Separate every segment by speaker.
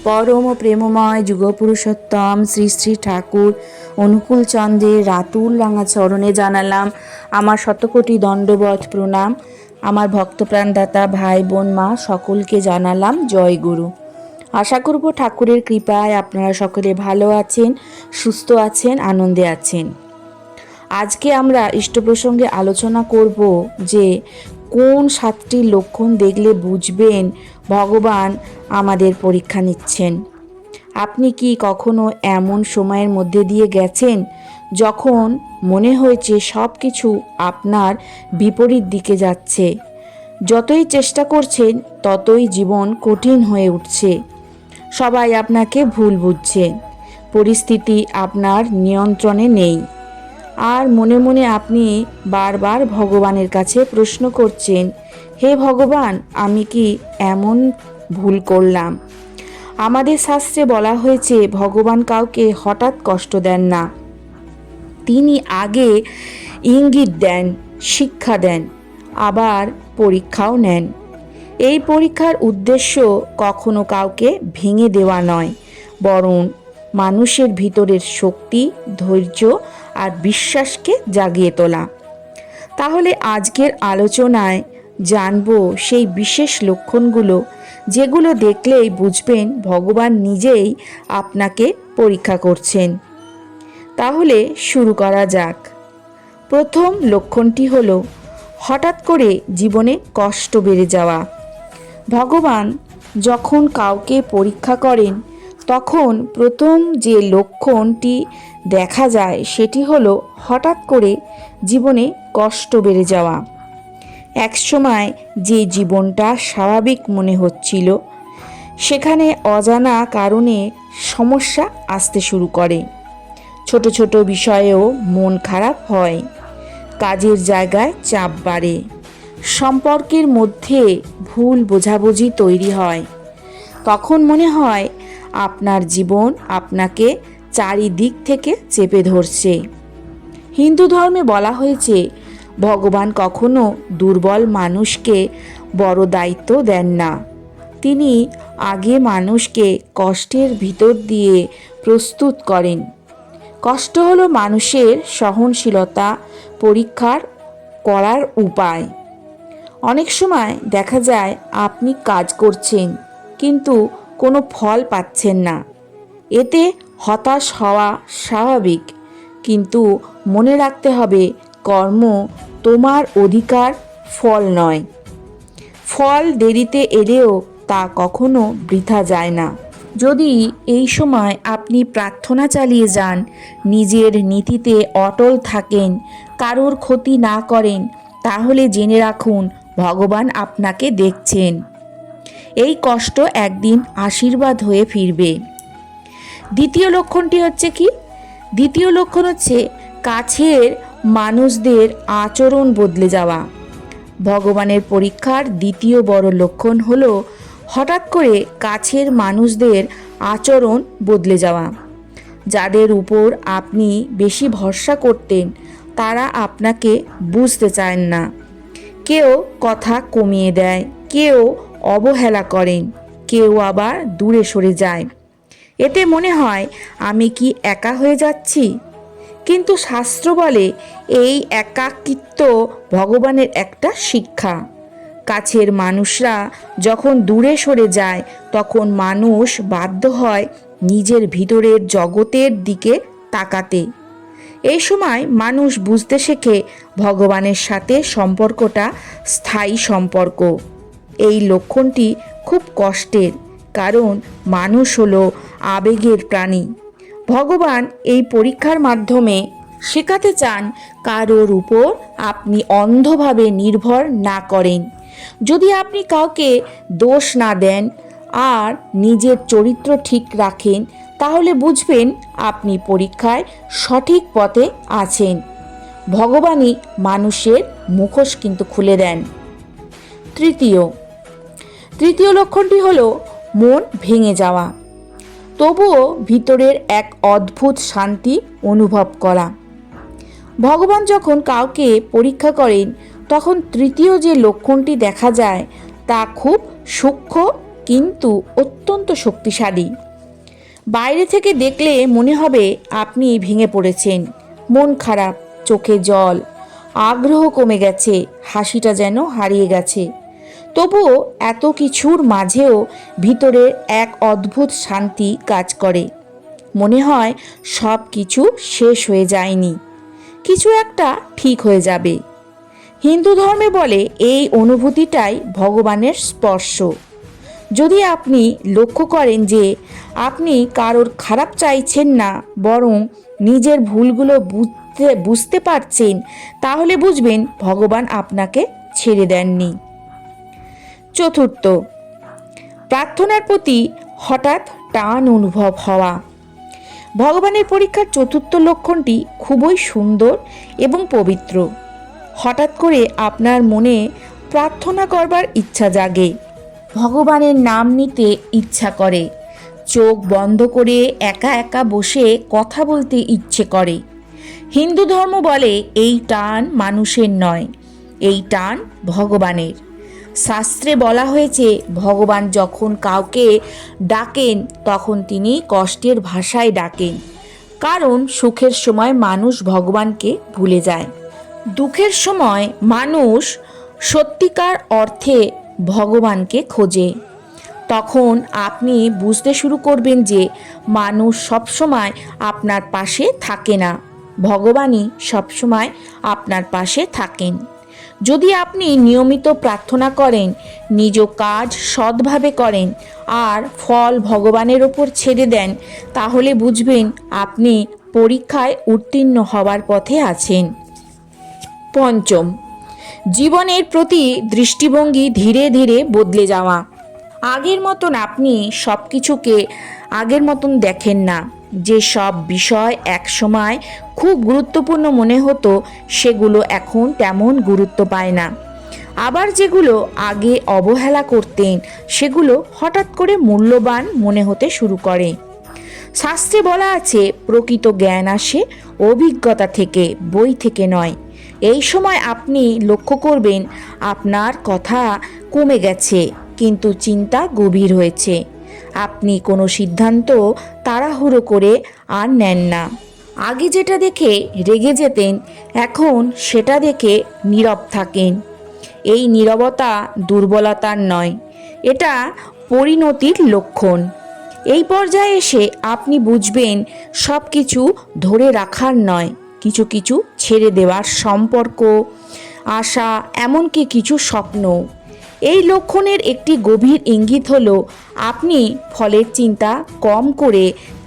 Speaker 1: পরম প্রেমময় যুগপুরুষোত্তম শ্রী শ্রী ঠাকুর অনুকূল চন্দ্রের রাতুল রাঙা চরণে জানালাম আমার শতকোটি দণ্ডবত প্রণাম। আমার ভক্তপ্রাণদাতা ভাই বোন মা সকলকে জানালাম জয় গুরু। আশা করব ঠাকুরের কৃপায় আপনারা সকলে ভালো আছেন, সুস্থ আছেন, আনন্দে আছেন। আজকে আমরা ইষ্ট প্রসঙ্গে আলোচনা করব যে কোন 7টি লক্ষণ দেখলে বুঝবেন ভগবান আমাদের পরীক্ষা নিচ্ছেন। আপনি কি কখনো এমন সময়ের মধ্যে দিয়ে গেছেন যখন মনে হয়েছে সব কিছু আপনার বিপরীত দিকে যাচ্ছে? যতই চেষ্টা করছেন ততই জীবন কঠিন হয়ে উঠছে। সবাই আপনাকে ভুল বুঝছে, পরিস্থিতি আপনার নিয়ন্ত্রণে নেই। আর মনে মনে আপনি বারবার ভগবানের কাছে প্রশ্ন করছেন, হে ভগবান, আমি কি এমন ভুল করলাম? আমাদের শাস্ত্রে বলা হয়েছে ভগবান কাউকে হঠাৎ কষ্ট দেন না, তিনি আগে ইঙ্গিত দেন, শিক্ষা দেন, আবার পরীক্ষাও নেন। এই পরীক্ষার উদ্দেশ্য কখনো কাউকে ভেঙে দেওয়া নয়, বরং মানুষের ভিতরের শক্তি, ধৈর্য আর বিশ্বাসকে জাগিয়ে তোলা। তাহলে আজকের আলোচনায় জানব সেই বিশেষ লক্ষণগুলো যেগুলো দেখলেই বুঝবেন ভগবান নিজেই আপনাকে পরীক্ষা করছেন। তাহলে শুরু করা যাক। প্রথম লক্ষণটি হলো হঠাৎ করে জীবনে কষ্ট বেড়ে যাওয়া। ভগবান যখন কাউকে পরীক্ষা করেন তখন প্রথম যে লক্ষণটি দেখা যায় সেটি হলো হঠাৎ করে জীবনে কষ্ট বেড়ে যাওয়া। একসময় যে জীবনটা স্বাভাবিক মনে হচ্ছিল সেখানে অজানা কারণে সমস্যা আসতে শুরু করে। ছোট ছোট বিষয়েও মন খারাপ হয়, কাজের জায়গায় চাপ বাড়ে, সম্পর্কের মধ্যে ভুল বোঝাবুঝি তৈরি হয়। তখন মনে হয় আপনার জীবন আপনাকে চারিদিক থেকে চেপে ধরছে। হিন্দু ধর্মে বলা হয়েছে ভগবান কখনো দুর্বল মানুষকে বড় দায়িত্ব দেন না, তিনি আগে মানুষকে কষ্টের ভিতর দিয়ে প্রস্তুত করেন। কষ্ট হলো মানুষের সহনশীলতা পরীক্ষার করার উপায়। অনেক সময় দেখা যায় আপনি কাজ করছেন কিন্তু কোনো ফল পাচ্ছেন না, এতে হতাশ হওয়া স্বাভাবিক, কিন্তু মনে রাখতে হবে কর্ম তোমার অধিকার, ফল নয়। ফল দেরিতে এলেও তা কখনো বৃথা যায় না। যদি এই সময় আপনি প্রার্থনা চালিয়ে যান, নিজের নীতিতে অটল থাকেন, কারোর ক্ষতি না করেন, তাহলে জেনে রাখুন ভগবান আপনাকে দেখছেন। এই কষ্ট একদিন আশীর্বাদ হয়ে ফিরবে। দ্বিতীয় লক্ষণটি হচ্ছে কি? দ্বিতীয় লক্ষণ হচ্ছে কাছের মানুষদের আচরণ বদলে যাওয়া। ভগবানের পরীক্ষার দ্বিতীয় বড় লক্ষণ হলো হঠাৎ করে কাছের মানুষদের আচরণ বদলে যাওয়া। যাদের উপর আপনি বেশি ভরসা করতেন তারা আপনাকে বুঝতে চান না। কেউ কথা কমিয়ে দেয়, কেউ অবহেলা করেন, কেউ আবার দূরে সরে যায়। এতে মনে হয় আমি কি একা হয়ে যাচ্ছি? কিন্তু শাস্ত্র বলে এই একাকিত্ব ভগবানের একটা শিক্ষা। কাছের মানুষরা যখন দূরে সরে যায় তখন মানুষ বাধ্য হয় নিজের ভিতরের জগতের দিকে তাকাতে। এই সময় মানুষ বুঝতে শেখে ভগবানের সাথে সম্পর্কটা স্থায়ী সম্পর্ক। এই লক্ষণটি খুব কষ্টের, কারণ মানুষ হলো আবেগের প্রাণী। ভগবান এই পরীক্ষার মাধ্যমে শেখাতে চান কারোর উপর আপনি অন্ধভাবে নির্ভর না করেন। যদি আপনি কাউকে দোষ না দেন আর নিজের চরিত্র ঠিক রাখেন তাহলে বুঝবেন আপনি পরীক্ষায় সঠিক পথে আছেন। ভগবানই মানুষের মুখোশ কিন্তু খুলে দেন। তৃতীয় লক্ষণটি হলো মন ভেঙে যাওয়া, তবুও ভিতরের এক অদ্ভুত শান্তি অনুভব করা। ভগবান যখন কাউকে পরীক্ষা করেন তখন তৃতীয় যে লক্ষণটি দেখা যায় তা খুব সূক্ষ্ম কিন্তু অত্যন্ত শক্তিশালী। বাইরে থেকে দেখলে মনে হবে আপনি ভেঙে পড়েছেন, মন খারাপ, চোখে জল, আগ্রহ কমে গেছে, হাসিটা যেন হারিয়ে গেছে। তবুও এত কিছুর মাঝেও ভিতরে এক অদ্ভুত শান্তি কাজ করে। মনে হয় সব কিছু শেষ হয়ে যায়নি, কিছু একটা ঠিক হয়ে যাবে। হিন্দু ধর্মে বলে এই অনুভূতিটাই ভগবানের স্পর্শ। যদি আপনি লক্ষ্য করেন যে আপনি কারোর খারাপ চাইছেন না, বরং নিজের ভুলগুলো বুঝতে পারছেন, তাহলে বুঝবেন ভগবান আপনাকে ছেড়ে দেননি। চতুর্থ, প্রার্থনার প্রতি হঠাৎ টান অনুভব হওয়া। ভগবানের পরীক্ষার চতুর্থ লক্ষণটি খুবই সুন্দর এবং পবিত্র। হঠাৎ করে আপনার মনে প্রার্থনা করবার ইচ্ছা জাগে, ভগবানের নাম নিতে ইচ্ছা করে, চোখ বন্ধ করে একা একা বসে কথা বলতে ইচ্ছে করে। হিন্দু ধর্ম বলে এই টান মানুষের নয়, এই টান ভগবানের। শাস্ত্রে বলা হয়েছে ভগবান যখন কাউকে ডাকেন তখন তিনি কষ্টের ভাষায় ডাকেন, কারণ সুখের সময় মানুষ ভগবানকে ভুলে যায়, দুঃখের সময় মানুষ সত্যিকার অর্থে ভগবানকে খোঁজে। তখন আপনি বুঝতে শুরু করবেন যে মানুষ সবসময় আপনার পাশে থাকে না, ভগবানই সবসময় আপনার পাশে থাকেন। যদি আপনি নিয়মিত প্রার্থনা করেন, নিজ কাজ সৎভাবে করেন আর ফল ভগবানের ওপর ছেড়ে দেন, তাহলে বুঝবেন আপনি পরীক্ষায় উত্তীর্ণ হওয়ার পথে আছেন। পঞ্চম, জীবনের প্রতি দৃষ্টিভঙ্গি ধীরে ধীরে বদলে যাওয়া। আগের মতন আপনি সব কিছুকে আগের মতন দেখেন না। যে সব বিষয় একসময় খুব গুরুত্বপূর্ণ মনে হতো, সেগুলো এখন তেমন গুরুত্ব পায় না। আবার যেগুলো আগে অবহেলা করতেন, সেগুলো হঠাৎ করে মূল্যবান মনে হতে শুরু করে। শাস্ত্রে বলা আছে প্রকৃত জ্ঞান আসে অভিজ্ঞতা থেকে, বই থেকে নয়। এই সময় আপনি লক্ষ্য করবেন আপনার কথা কমে গেছে, কিন্তু চিন্তা গভীর হয়েছে। আপনি কোনো সিদ্ধান্ত তাড়াহুড়ো করে আর নেন না। আগে যেটা দেখে রেগে যেতেন, এখন সেটা দেখে নীরব থাকেন। এই নীরবতা দুর্বলতার নয়, এটা পরিণতির লক্ষণ। এই পর্যায়ে এসে আপনি বুঝবেন সব কিছু ধরে রাখার নয়, কিছু কিছু ছেড়ে দেওয়ার, সম্পর্ক, আশা, এমনকি কিছু স্বপ্ন। এই লক্ষণের একটি গভীর ইঙ্গিত হলো আপনি ফলের চিন্তা কম করে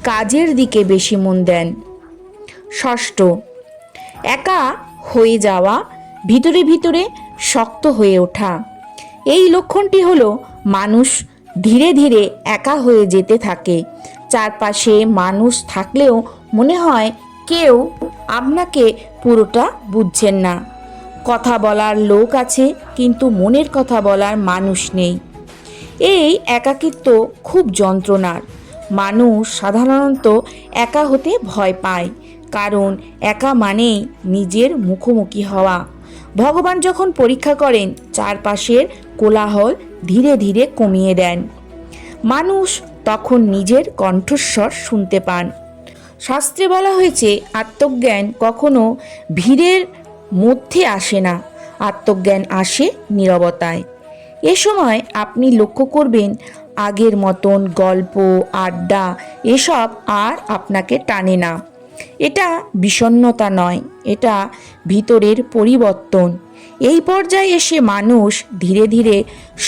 Speaker 1: কাজের দিকে বেশি মন দেন। ষষ্ঠ, একা হয়ে যাওয়া, ভিতরে ভিতরে শক্ত হয়ে ওঠা। এই লক্ষণটি হলো মানুষ ধীরে ধীরে একা হয়ে যেতে থাকে। চারপাশে মানুষ থাকলেও মনে হয় কেউ আপনাকে পুরোটা বুঝছেন না। কথা বলার লোক আছে, কিন্তু মনের কথা বলার মানুষ নেই। এই একাকিত্ব খুব যন্ত্রণার। মানুষ সাধারণত একা হতে ভয় পায়, কারণ একা মানেই নিজের মুখোমুখি হওয়া। ভগবান যখন পরীক্ষা করেন, চারপাশের কোলাহল ধীরে ধীরে কমিয়ে দেন। মানুষ তখন নিজের কণ্ঠস্বর শুনতে পান। শাস্ত্রে বলা হয়েছে আত্মজ্ঞান কখনো ভিড়ের মধ্যে আসে না, আত্মজ্ঞান আসে নীরবতায়। এ সময় আপনি লক্ষ্য করবেন আগের মতন গল্প, আড্ডা এসব আর আপনাকে টানে না। এটা বিষণ্ণতা নয়, এটা ভিতরের পরিবর্তন। এই পর্যায়ে এসে মানুষ ধীরে ধীরে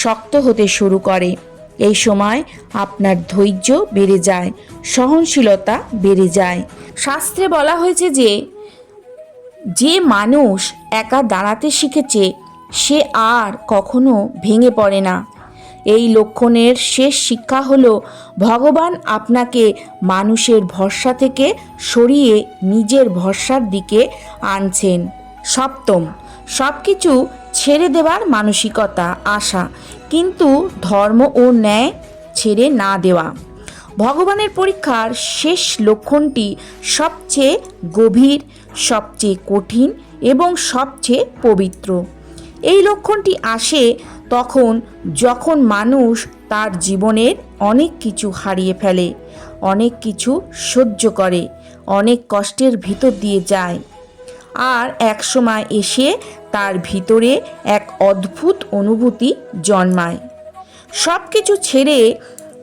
Speaker 1: শক্ত হতে শুরু করে। এই সময় আপনার ধৈর্য বেড়ে যায়, সহনশীলতা বেড়ে যায়। শাস্ত্রে বলা হয়েছে যে মানুষ একা দাঁড়াতে শিখেছে, সে আর কখনো ভেঙে পড়ে না। এই লক্ষণের শেষ শিক্ষা হলো ভগবান আপনাকে মানুষের ভরসা থেকে সরিয়ে নিজের ভরসার দিকে আনছেন। সপ্তম, সব কিছু ছেড়ে দেওয়ার মানসিকতা, আশা, কিন্তু ধর্ম ও ন্যায় ছেড়ে না দেওয়া। ভগবানের পরীক্ষার শেষ লক্ষণটি সবচেয়ে গভীর, সবচেয়ে কঠিন এবং সবচেয়ে পবিত্র। এই লক্ষণটি আসে তখন যখন মানুষ তার জীবনের অনেক কিছু হারিয়ে ফেলে, অনেক কিছু সহ্য করে, অনেক কষ্টের ভিতর দিয়ে যায়। আর এক সময় এসে তার ভিতরে এক অদ্ভুত অনুভূতি জন্মায়, সব কিছু ছেড়ে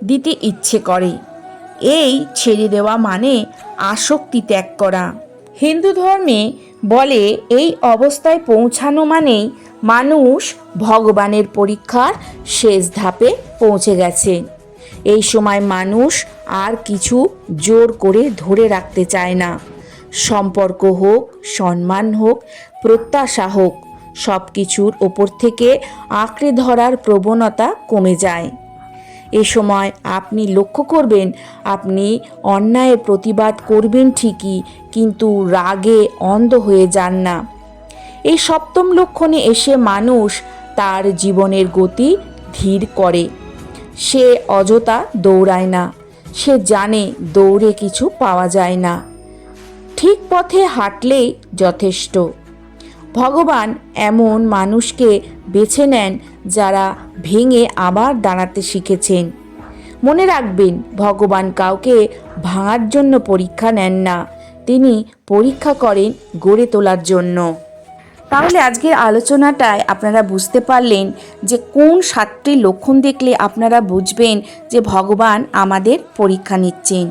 Speaker 1: দিতে ইচ্ছে করে। এই ছেড়ে দেওয়া মানে আসক্তি ত্যাগ করা। হিন্দু ধর্মে বলে এই অবস্থায় পৌঁছানো মানেই মানুষ ভগবানের পরীক্ষার শেষ ধাপে পৌঁছে গেছে। এই সময় মানুষ আর কিছু জোর করে ধরে রাখতে চায় না। সম্পর্ক হোক, সম্মান হোক, প্রত্যাশা হোক, সব কিছুর ওপর থেকে আঁকড়ে ধরার প্রবণতা কমে যায়। এ সময় আপনি লক্ষ্য করবেন, আপনি অন্যায়ের প্রতিবাদ করবেন ঠিকই, কিন্তু রাগে অন্ধ হয়ে যান না। এই সপ্তম লক্ষণে এসে মানুষ তার জীবনের গতি ধীর করে। সে অযথা দৌড়ায় না, সে জানে দৌড়ে কিছু পাওয়া যায় না, ঠিক পথে হাঁটলেই যথেষ্ট। ভগবান এমন মানুষকে বেছে নেন যারা ভেঙে আবার দাঁড়াতে শিখেছেন। মনে রাখবেন, ভগবান কাউকে ভাঙার জন্য পরীক্ষা নেন না, তিনি পরীক্ষা করেন গড়ে তোলার জন্য। তাহলে আজকের আলোচনাটায় আপনারা বুঝতে পারলেন যে কোন 7টি লক্ষণ দেখলে আপনারা বুঝবেন যে ভগবান আমাদের পরীক্ষা নিচ্ছেন।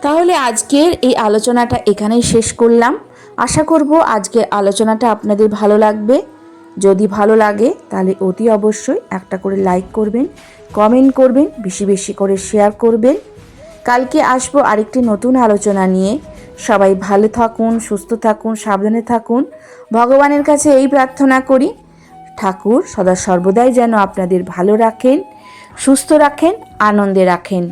Speaker 1: তাহলে আজকের এই আলোচনাটা এখানেই শেষ করলাম। আশা করব আজকের আলোচনাটা আপনাদের ভালো লাগবে। যদি ভালো লাগে তাহলে অতি অবশ্যই একটা করে লাইক করবেন, কমেন্ট করবেন, বেশি বেশি করে শেয়ার করবেন। কালকে আসবো আরেকটি নতুন আলোচনা নিয়ে। সবাই ভালো থাকুন, সুস্থ থাকুন, সাবধানে থাকুন। ভগবানের কাছে এই প্রার্থনা করি, ঠাকুর সদা সর্বদাই যেন আপনাদের ভালো রাখেন, সুস্থ রাখেন, আনন্দে রাখেন।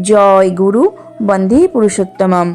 Speaker 1: জয় গুরু, বন্দে পুরুষোত্তমম।